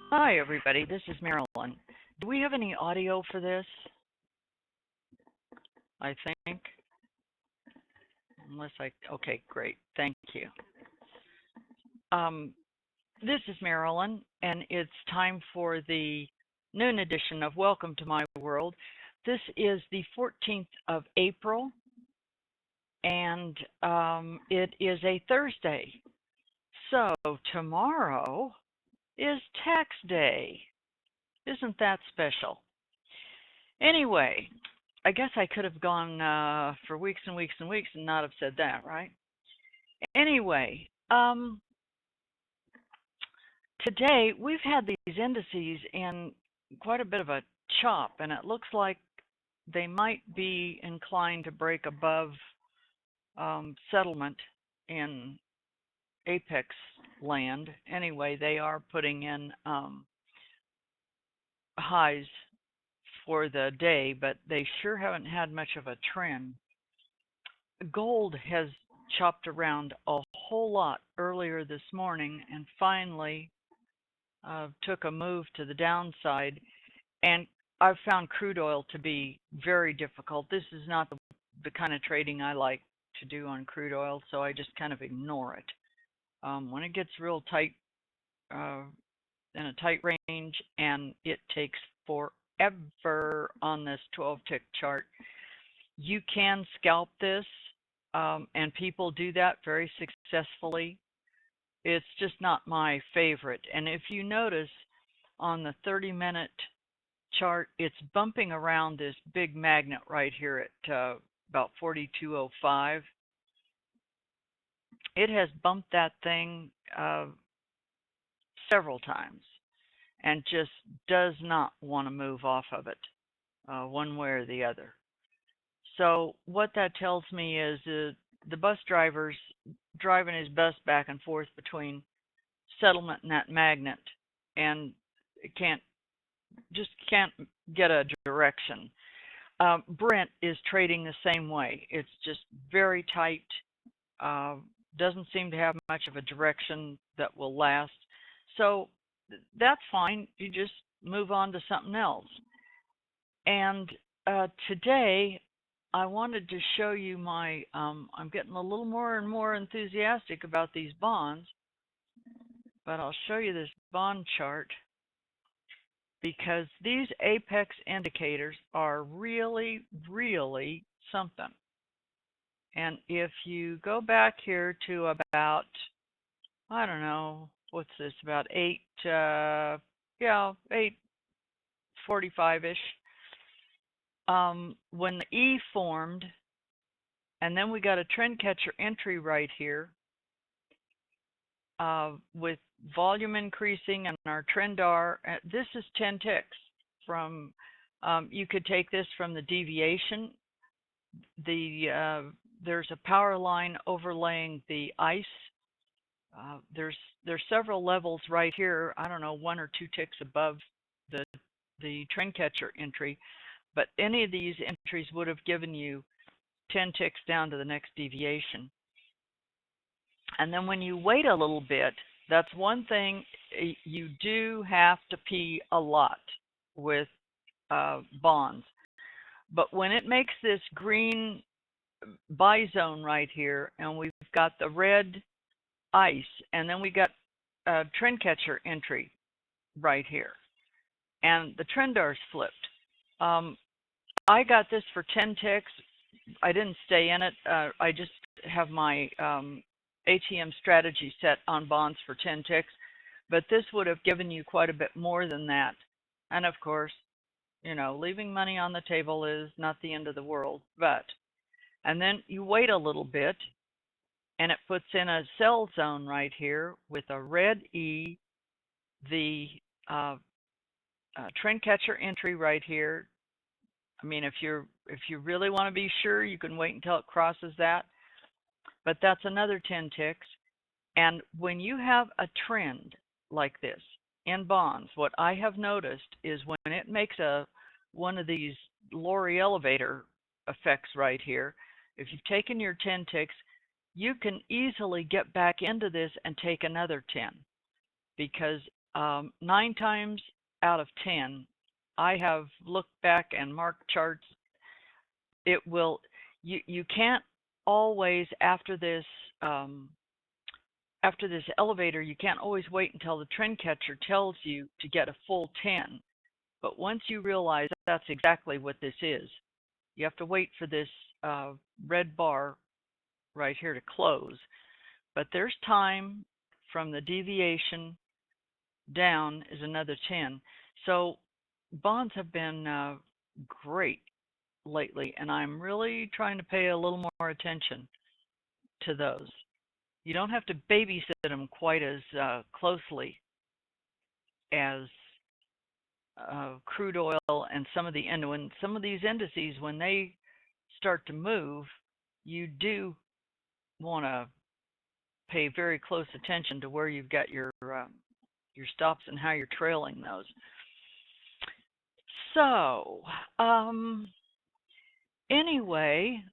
Hi, everybody. This is Marilyn. Do we have any audio for this? I think. Okay, great. Thank you. Um, this is Marilyn, and it's time for the noon edition of Welcome to My World. This is the 14th of April, and it is a Thursday. So tomorrow is tax day. Isn't that special? Anyway, I guess I could have gone for weeks and weeks and weeks and not have said that, right? Anyway, today we've had these indices in quite a bit of a chop, and it looks like they might be inclined to break above settlement in apex land. Anyway, they are putting in highs for the day, but they sure haven't had much of a trend. Gold has chopped around a whole lot earlier this morning and finally took a move to the downside. And I've found crude oil to be very difficult. This is not the kind of trading I like to do on crude oil, so I just kind of ignore it. When it gets real tight, uh, in a tight range, and it takes forever on this 12-tick chart, you can scalp this, and people do that very successfully. It's just not my favorite. And if you notice on the 30-minute chart, it's bumping around this big magnet right here at about 4205. It has bumped that thing several times and just does not want to move off of it one way or the other. So what that tells me is the bus driver's driving his bus back and forth between settlement and that magnet, and it can't get a direction. Brent is trading the same way. It's just very tight. Uh, doesn't seem to have much of a direction that will last. So that's fine. You just move on to something else. And today, I wanted to show you I'm getting a little more and more enthusiastic about these bonds, but I'll show you this bond chart because these apex indicators are really, really something. And if you go back here to about, I don't know, what's this, about 8:45-ish, when the E formed, and then we got a trend catcher entry right here with volume increasing and our trend R. This is 10 ticks from, you could take this from the deviation. There's a power line overlaying the ice. There's several levels right here. I don't know, 1 or 2 ticks above the trend catcher entry, but any of these entries would have given you 10 ticks down to the next deviation. And then when you wait a little bit, that's one thing you do have to pee a lot with bonds. But when it makes this green buy zone right here, and we've got the red ice, and then we got a trend catcher entry right here, and the trend R's flipped. I got this for 10 ticks. I didn't stay in it. I just have my ATM strategy set on bonds for 10 ticks, but this would have given you quite a bit more than that. And of course, leaving money on the table is not the end of the world, and then you wait a little bit, and it puts in a sell zone right here with a red E, the trend catcher entry right here. I mean, if you really want to be sure, you can wait until it crosses that. But that's another 10 ticks. And when you have a trend like this in bonds, what I have noticed is when it makes one of these lorry elevator effects right here, if you've taken your 10 ticks, you can easily get back into this and take another 10 because 9 times out of 10, I have looked back and marked charts. It will, you can't always, um, after this elevator, you can't always wait until the trend catcher tells you to get a full 10. But once you realize that's exactly what this is, you have to wait for this red bar right here to close. But there's time from the deviation down is another 10. So bonds have been great lately, and I'm really trying to pay a little more attention to those. You don't have to babysit them quite as closely as crude oil and some of the when some of these indices, when they start to move, you do want to pay very close attention to where you've got your stops and how you're trailing those. So anyway,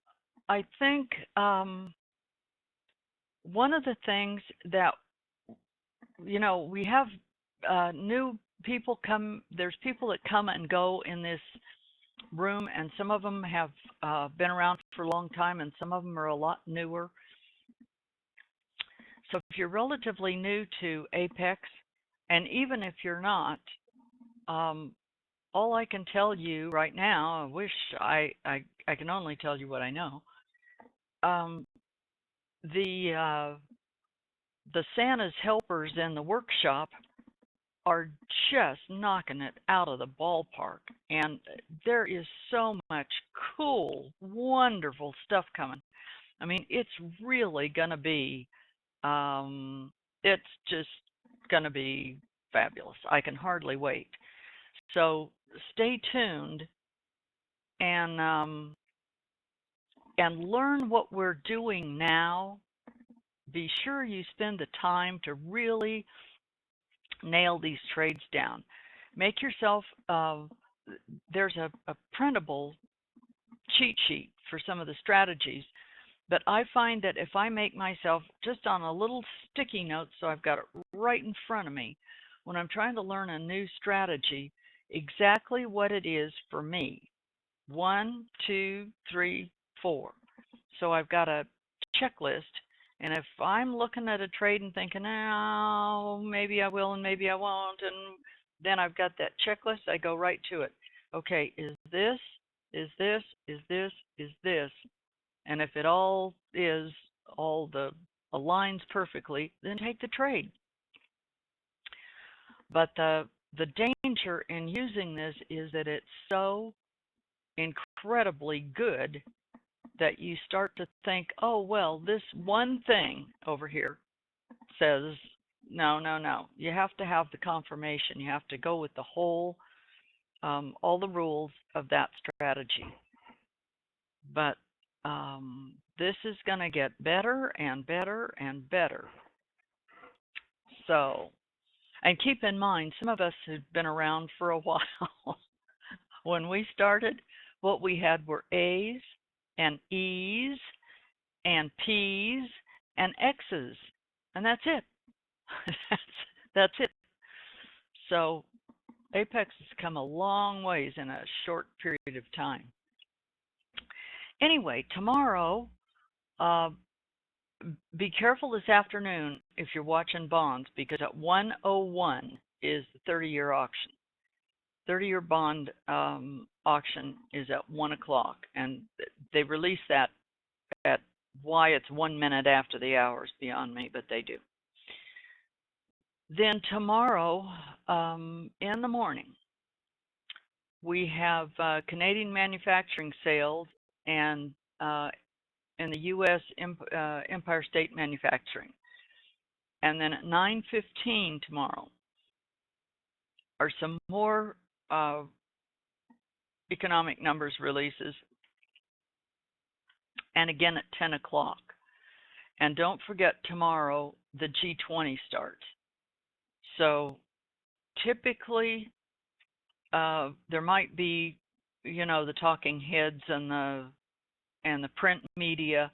I think one of the things that we have new people come. There's people that come and go in this room, and some of them have been around for a long time, and some of them are a lot newer. So if you're relatively new to Apex, and even if you're not, all I can tell you right now, I wish I can only tell you what I know. Um, the Santa's helpers in the workshop are just knocking it out of the ballpark. And there is so much cool, wonderful stuff coming. I mean, it's really going to be, it's just going to be fabulous. I can hardly wait. So stay tuned and and learn what we're doing now. Be sure you spend the time to really nail these trades down. Make yourself, there's a printable cheat sheet for some of the strategies, but I find that if I make myself just on a little sticky note, so I've got it right in front of me, when I'm trying to learn a new strategy, exactly what it is for me. 1, 2, 3, 4. So I've got a checklist. And if I'm looking at a trade and thinking, oh, maybe I will and maybe I won't, and then I've got that checklist, I go right to it. Okay, is this, is this, is this, is this? And if it all is, all the aligns perfectly, then take the trade. But the danger in using this is that it's so incredibly good that you start to think, oh, well, this one thing over here says, no, no, no. You have to have the confirmation. You have to go with the whole, all the rules of that strategy. But this is going to get better and better and better. So, and keep in mind, some of us have been around for a while. When we started, what we had were A's and E's and P's and X's, and that's it. that's it. So Apex has come a long ways in a short period of time. Anyway, tomorrow, uh, be careful this afternoon if you're watching bonds, because at 1:01 is the 30-year auction. 30-year bond auction is at 1 o'clock, and they release that at why it's 1 minute after the hour is beyond me, but they do. Then tomorrow in the morning, we have Canadian manufacturing sales and in the U.S. Empire State Manufacturing. And then at 9:15 tomorrow are some more economic numbers releases, and again at 10 o'clock. And don't forget tomorrow the G20 starts. So typically there might be, the talking heads and the print media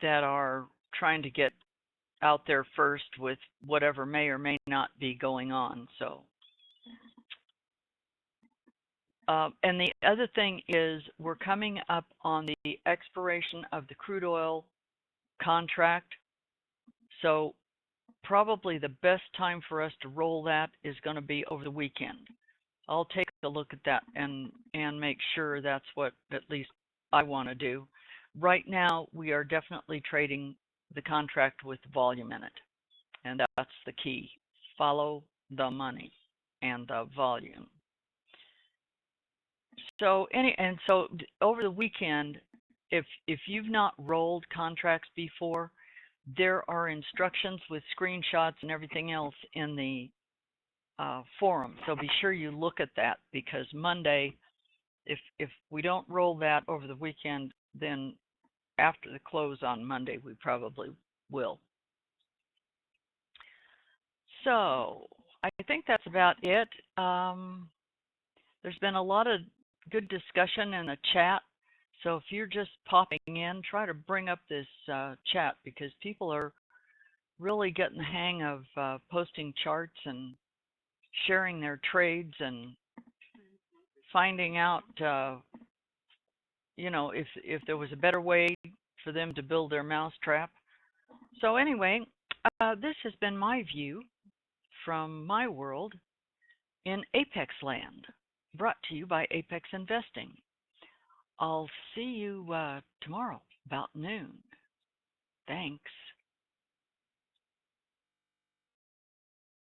that are trying to get out there first with whatever may or may not be going on. So, and the other thing is we're coming up on the expiration of the crude oil contract. So probably the best time for us to roll that is going to be over the weekend. I'll take a look at that and make sure that's what at least I want to do. Right now, we are definitely trading the contract with volume in it, and that's the key. Follow the money and the volume. So over the weekend, if you've not rolled contracts before, there are instructions with screenshots and everything else in the forum. So be sure you look at that, because Monday, if we don't roll that over the weekend, then after the close on Monday, we probably will. So I think that's about it. There's been a lot of good discussion in the chat. So if you're just popping in, try to bring up this chat, because people are really getting the hang of posting charts and sharing their trades and finding out, if there was a better way for them to build their mousetrap. So anyway, this has been my view from my world in Apex land, brought to you by Apex Investing. I'll see you tomorrow about noon. Thanks.